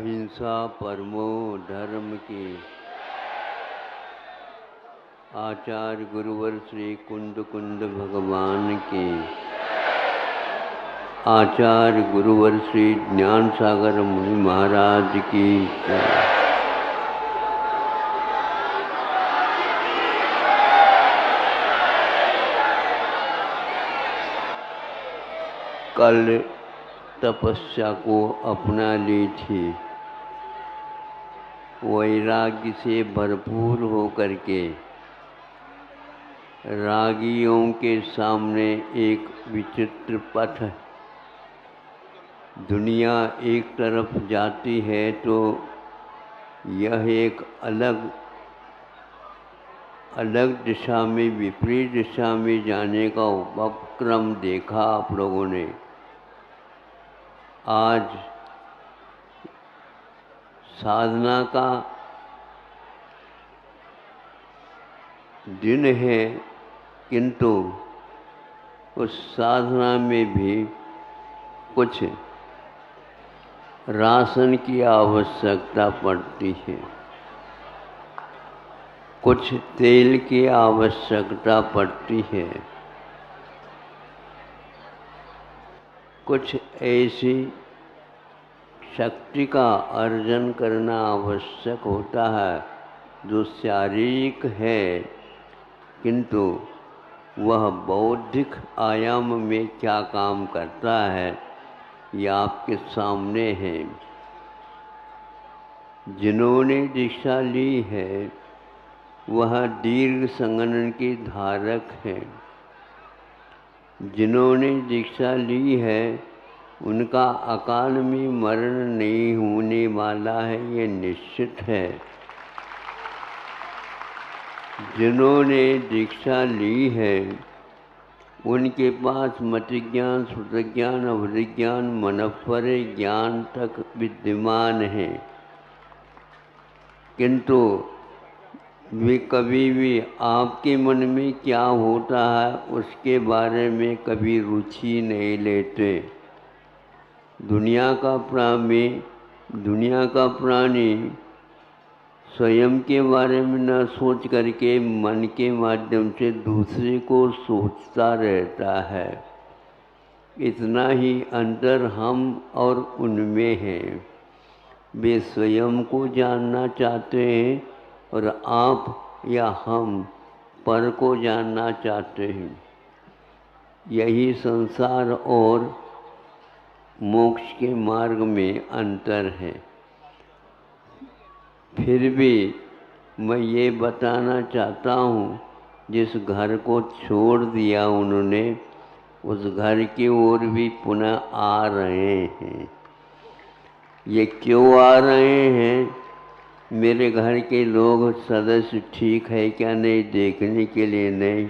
अहिंसा परमो धर्म की। आचार्य गुरुवर श्री कुंद कुंद भगवान की। आचार्य गुरुवर श्री ज्ञान सागर मुनि महाराज की। कल तपस्या को अपना ली थी। वैराग्य से भरपूर होकर के रागियों के सामने एक विचित्र पथ। दुनिया एक तरफ जाती है तो यह एक अलग दिशा में, विपरीत दिशा में जाने का उपक्रम देखा आप लोगों ने। आज साधना का दिन है, किंतु उस साधना में भी कुछ राशन की आवश्यकता पड़ती है, कुछ तेल की आवश्यकता पड़ती है, कुछ ऐसी शक्ति का अर्जन करना आवश्यक होता है जो शारीरिक है, किंतु वह बौद्धिक आयाम में क्या काम करता है यह आपके सामने है। जिन्होंने दीक्षा ली है वह दीर्घ संगणन के धारक हैं। जिन्होंने दीक्षा ली है उनका अकाल में मरण नहीं होने वाला है, ये निश्चित है। जिन्होंने दीक्षा ली है उनके पास मति ज्ञान, श्रुति ज्ञान, अभिज्ञान, मनोपर ज्ञान तक विद्यमान है, किंतु वे कभी भी आपके मन में क्या होता है उसके बारे में कभी रुचि नहीं लेते। दुनिया का प्राणी स्वयं के बारे में न सोच करके मन के माध्यम से दूसरे को सोचता रहता है। इतना ही अंतर हम और उनमें है। वे स्वयं को जानना चाहते हैं और आप या हम पर को जानना चाहते हैं। यही संसार और मोक्ष के मार्ग में अंतर है। फिर भी मैं ये बताना चाहता हूँ, जिस घर को छोड़ दिया उन्होंने उस घर की ओर भी पुनः आ रहे हैं। ये क्यों आ रहे हैं? मेरे घर के लोग सदस्य ठीक है क्या नहीं देखने के लिए नहीं।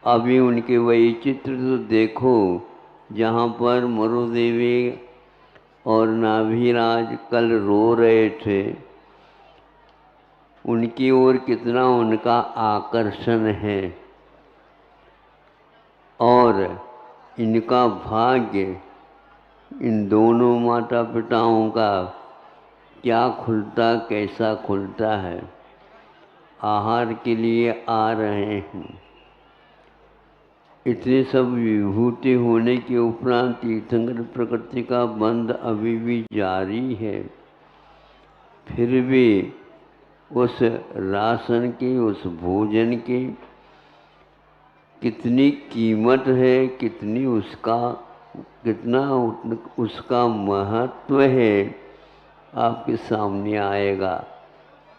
अभी उनके वही चित्र तो देखो जहाँ पर मरुदेवी और नाभिराज कल रो रहे थे। उनकी ओर कितना उनका आकर्षण है और इनका भाग्य, इन दोनों माता पिताओं का क्या खुलता, कैसा खुलता है। आहार के लिए आ रहे हैं। इतनी सब विभूति होने के उपरांत तीर्थंकर प्रकृति का बंध अभी भी जारी है। फिर भी उस राशन की, उस भोजन की कितनी कीमत है, कितना उसका महत्व है आपके सामने आएगा।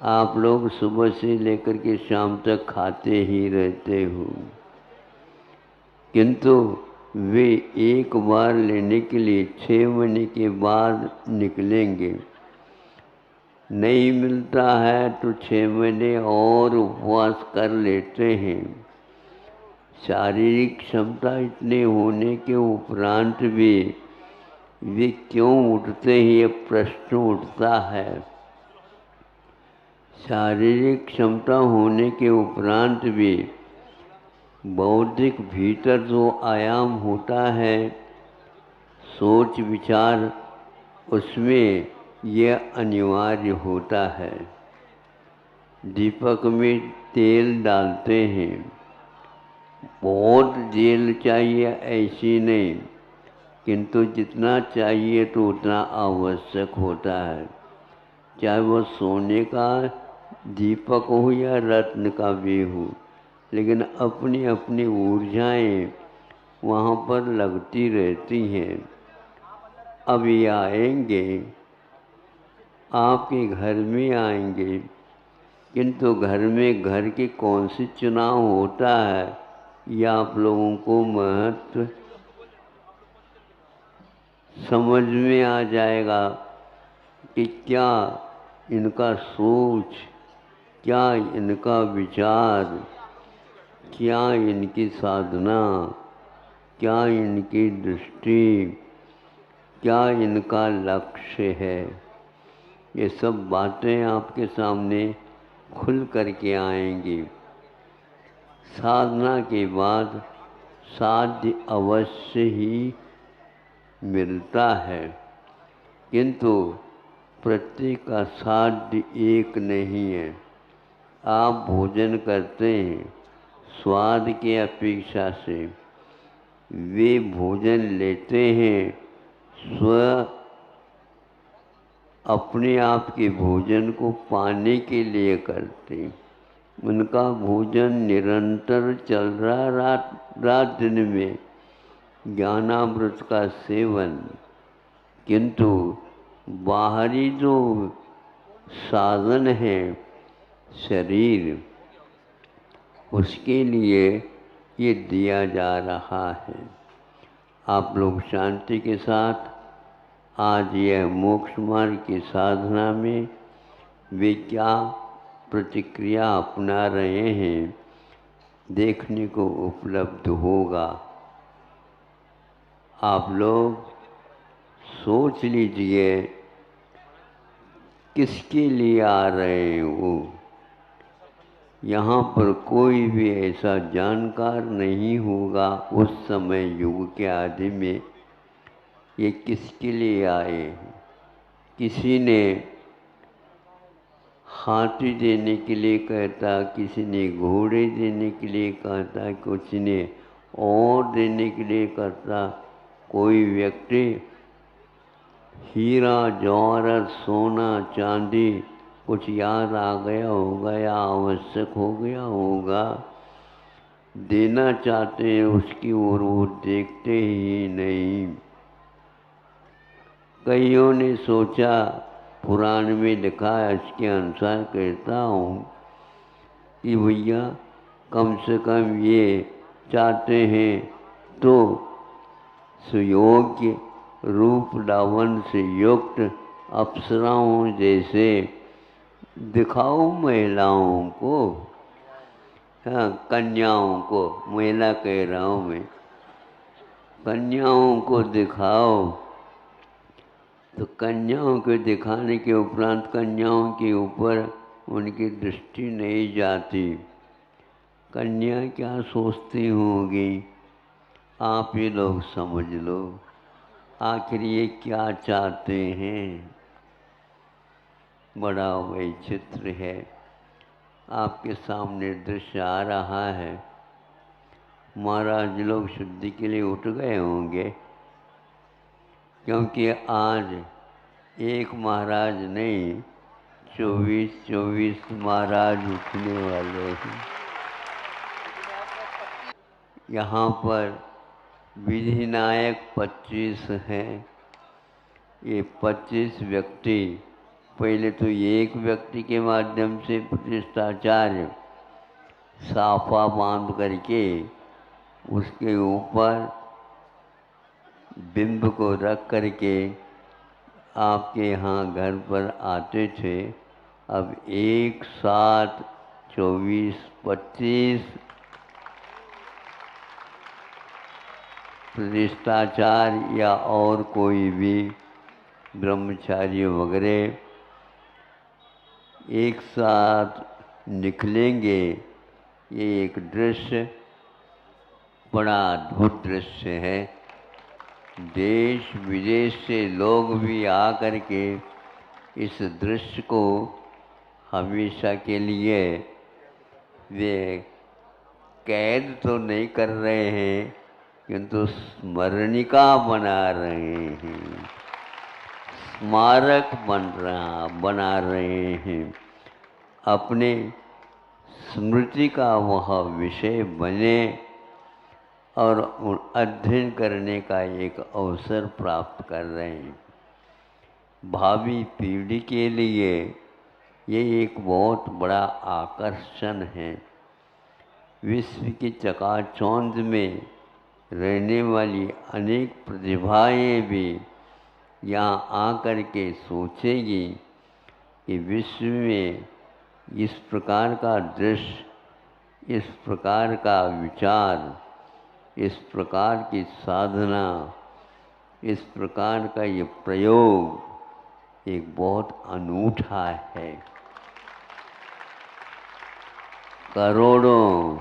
आप लोग सुबह से लेकर के शाम तक खाते ही रहते हो, किंतु वे एक बार लेने के लिए 6 महीने के बाद निकलेंगे। नहीं मिलता है तो 6 महीने और उपवास कर लेते हैं। शारीरिक क्षमता इतने होने के उपरांत भी वे क्यों उठते हैं, ये प्रश्न उठता है। शारीरिक क्षमता होने के उपरांत भी बौद्धिक भीतर जो आयाम होता है, सोच विचार उसमें यह अनिवार्य होता है। दीपक में तेल डालते हैं, बहुत तेल चाहिए ऐसी नहीं, किंतु जितना चाहिए तो उतना आवश्यक होता है। चाहे वो सोने का दीपक हो या रत्न का भी हो, लेकिन अपनी अपनी ऊर्जाएं वहाँ पर लगती रहती हैं। अब ये आएंगे, आपके घर में आएंगे, किंतु घर में घर की कौन सी चुनाव होता है, यह आप लोगों को महत्व समझ में आ जाएगा कि क्या इनका सोच, क्या इनका विचार, क्या इनकी साधना, क्या इनकी दृष्टि, क्या इनका लक्ष्य है। ये सब बातें आपके सामने खुल करके आएंगी। साधना के बाद साध्य अवश्य ही मिलता है, किंतु प्रत्येक का साध्य एक नहीं है। आप भोजन करते हैं स्वाद की अपेक्षा से, वे भोजन लेते हैं स्व अपने आप के भोजन को पाने के लिए करते हैं। उनका भोजन निरंतर चल रहा, रात दिन में ज्ञानामृत का सेवन, किंतु बाहरी जो साधन है शरीर, उसके लिए ये दिया जा रहा है। आप लोग शांति के साथ आज यह मोक्ष मार्ग की साधना में वे क्या प्रतिक्रिया अपना रहे हैं देखने को उपलब्ध होगा। आप लोग सोच लीजिए किसके लिए आ रहे हैं वो। यहाँ पर कोई भी ऐसा जानकार नहीं होगा उस समय युग के आदि में ये किसके लिए आए हैं। किसी ने हाथी देने के लिए कहता, किसी ने घोड़े देने के लिए कहता, किसी ने और देने के लिए कहता। कोई व्यक्ति हीरा जवाहरात सोना चांदी कुछ याद आ गया होगा या आवश्यक हो गया होगा, देना चाहते हैं, उसकी ओर वो देखते ही नहीं। कईयों ने सोचा, पुराण में लिखा है, इसके अनुसार कहता हूँ कि भैया कम से कम ये चाहते हैं तो सुयोग्य रूप लावण्य से युक्त अप्सराओं जैसे दिखाओ महिलाओं को। हाँ, कन्याओं को, महिला कह रहा हूँ मैं, कन्याओं को दिखाओ। तो कन्याओं के दिखाने के उपरांत कन्याओं के ऊपर उनकी दृष्टि नहीं जाती। कन्या क्या सोचती होंगी, आप ही लोग समझ लो। आखिर ये क्या चाहते हैं। बड़ा वैचित्र है। आपके सामने दृश्य आ रहा है। महाराज लोग शुद्धि के लिए उठ गए होंगे, क्योंकि आज एक महाराज नहीं, 24 महाराज उठने वाले हैं। यहाँ पर विधिनायक 25 हैं। ये 25 व्यक्ति, पहले तो एक व्यक्ति के माध्यम से प्रतिष्ठाचार्य साफा बांध करके उसके ऊपर बिंब को रख करके आपके यहाँ घर पर आते थे। अब एक साथ 24-25 प्रतिष्ठाचार्य या और कोई भी ब्रह्मचारी वगैरह एक साथ निकलेंगे। ये एक दृश्य, बड़ा अद्भुत दृश्य है। देश विदेश से लोग भी आकर के इस दृश्य को हमेशा के लिए वे कैद तो नहीं कर रहे हैं, किंतु स्मरणिका बना रहे हैं, स्मारक बना रहे हैं। अपने स्मृति का वह विषय बने और अध्ययन करने का एक अवसर प्राप्त कर रहे हैं। भावी पीढ़ी के लिए ये एक बहुत बड़ा आकर्षण है। विश्व की चकाचौंध में रहने वाली अनेक प्रतिभाएं भी यहाँ आकर के सोचेंगी कि विश्व में इस प्रकार का दृश्य, इस प्रकार का विचार, इस प्रकार की साधना, इस प्रकार का ये प्रयोग एक बहुत अनूठा है। करोड़ों,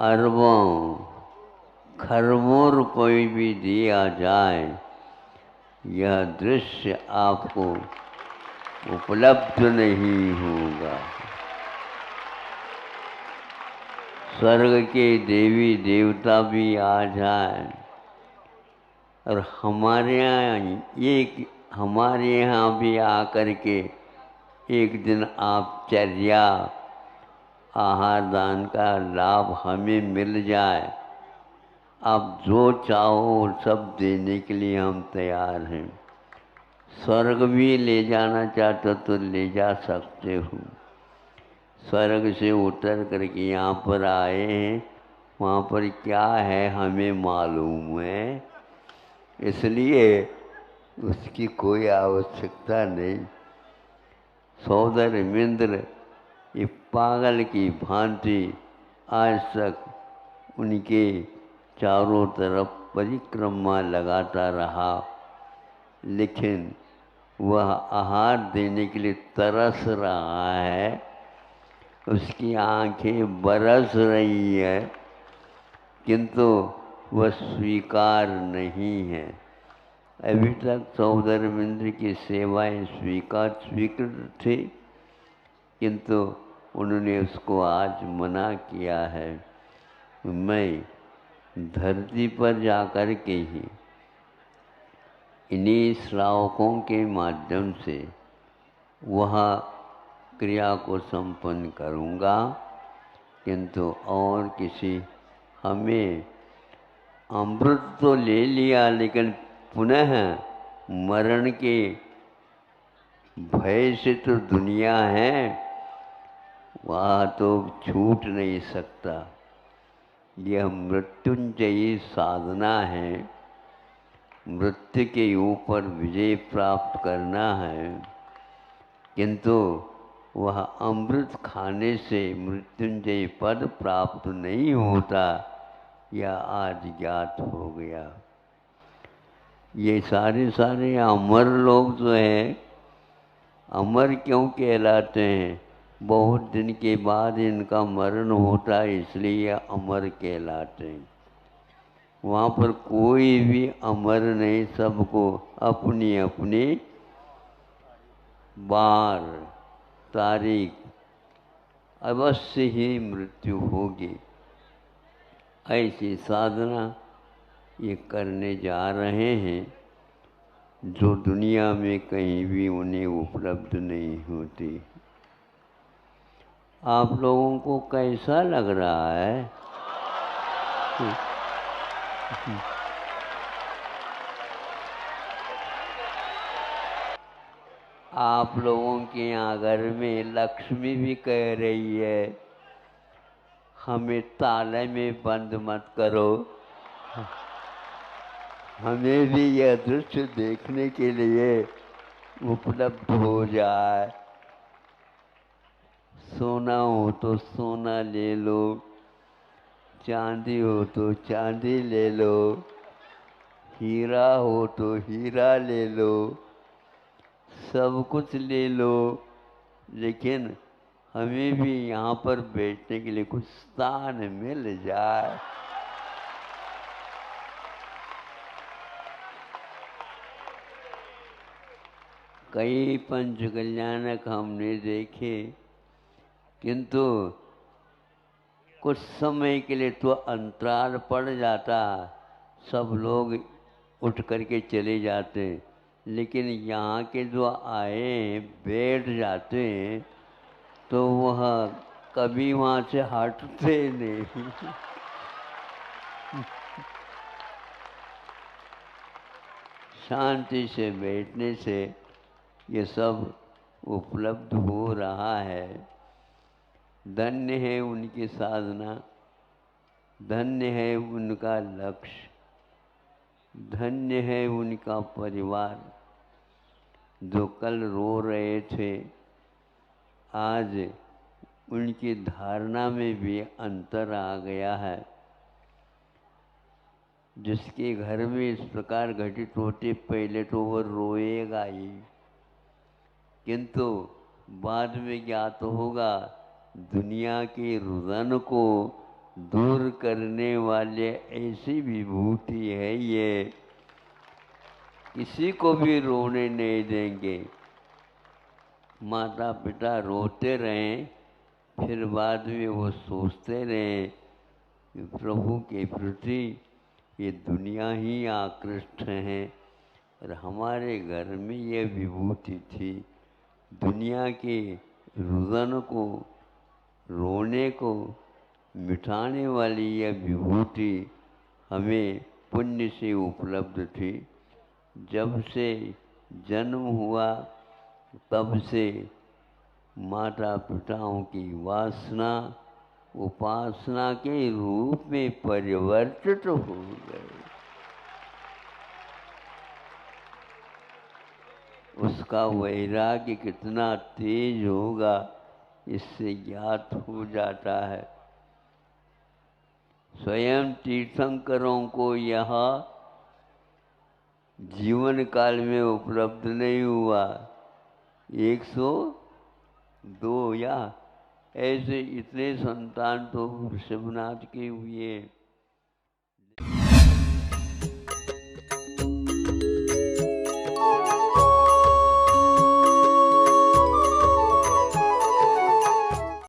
अरबों, खरबों रुपये भी दिया जाए, यह दृश्य आपको उपलब्ध नहीं होगा। स्वर्ग के देवी देवता भी आ जाए और हमारे यहाँ भी आकर के एक दिन आप चर्या आहार दान का लाभ हमें मिल जाए, आप जो चाहो सब देने के लिए हम तैयार हैं। स्वर्ग भी ले जाना चाहते तो ले जा सकते हो। स्वर्ग से उतर करके यहाँ पर आए हैं, वहाँ पर क्या है हमें मालूम है, इसलिए उसकी कोई आवश्यकता नहीं। सौदर मिंद्र ये पागल की भांति आज तक उनके चारों तरफ परिक्रमा लगाता रहा, लेकिन वह आहार देने के लिए तरस रहा है, उसकी आंखें बरस रही है, किंतु वह स्वीकार नहीं है। अभी तक सौदरमिंद्र की सेवाएं स्वीकृत थी, किंतु उन्होंने उसको आज मना किया है। मैं धरती पर जाकर के ही इन्हीं श्रावकों के माध्यम से वह क्रिया को संपन्न करूँगा, किंतु और किसी हमें अमृत तो ले लिया, लेकिन पुनः मरण के भय से तो दुनिया है, वह तो छूट नहीं सकता। यह मृत्युंजयी साधना है, मृत्यु के ऊपर विजय प्राप्त करना है, किंतु वह अमृत खाने से मृत्युंजय पद प्राप्त नहीं होता, यह आज ज्ञात हो गया। ये सारे अमर लोग जो हैं, अमर क्यों कहलाते हैं? बहुत दिन के बाद इनका मरण होता है, इसलिए अमर कहलाते हैं। वहाँ पर कोई भी अमर नहीं, सबको अपनी अपनी बार तारीख अवश्य ही मृत्यु होगी। ऐसी साधना ये करने जा रहे हैं जो दुनिया में कहीं भी उन्हें उपलब्ध नहीं होती। आप लोगों को कैसा लग रहा है? आप लोगों के यहाँ घर में लक्ष्मी भी कह रही है हमें ताले में बंद मत करो, हमें भी यह दृश्य देखने के लिए उपलब्ध हो जाए। सोना हो तो सोना ले लो, चांदी हो तो चांदी ले लो, हीरा हो तो हीरा ले लो, सब कुछ ले लो, लेकिन हमें भी यहाँ पर बैठने के लिए कुछ स्थान मिल जाए। कई पंच कल्याणक हमने देखे, किंतु कुछ समय के लिए तो अंतराल पड़ जाता, सब लोग उठ करके चले जाते, लेकिन यहाँ के जो आए बैठ जाते तो वह कभी वहाँ से हटते नहीं। शांति से बैठने से ये सब उपलब्ध हो रहा है। धन्य है उनकी साधना, धन्य है उनका लक्ष्य, धन्य है उनका परिवार। जो कल रो रहे थे, आज उनकी धारणा में भी अंतर आ गया है। जिसके घर में इस प्रकार घटित होते, पहले तो वह रोएगा ही, किंतु बाद में ज्ञात होगा दुनिया के रुदन को दूर करने वाले ऐसी विभूति है ये, किसी को भी रोने नहीं देंगे। माता पिता रोते रहें, फिर बाद में वो सोचते रहें कि प्रभु के प्रति ये दुनिया ही आकृष्ट है और हमारे घर में ये विभूति थी। दुनिया के रुदन को, रोने को मिटाने वाली यह विभूति हमें पुण्य से उपलब्ध थी। जब से जन्म हुआ तब से माता पिताओं की वासना उपासना के रूप में परिवर्तित हो गए। उसका वैराग्य कितना तेज होगा इससे ज्ञात हो जाता है। स्वयं तीर्थंकरों को यह जीवन काल में उपलब्ध नहीं हुआ। 102 या ऐसे इतने संतान तो ऋषभनाथ के हुए।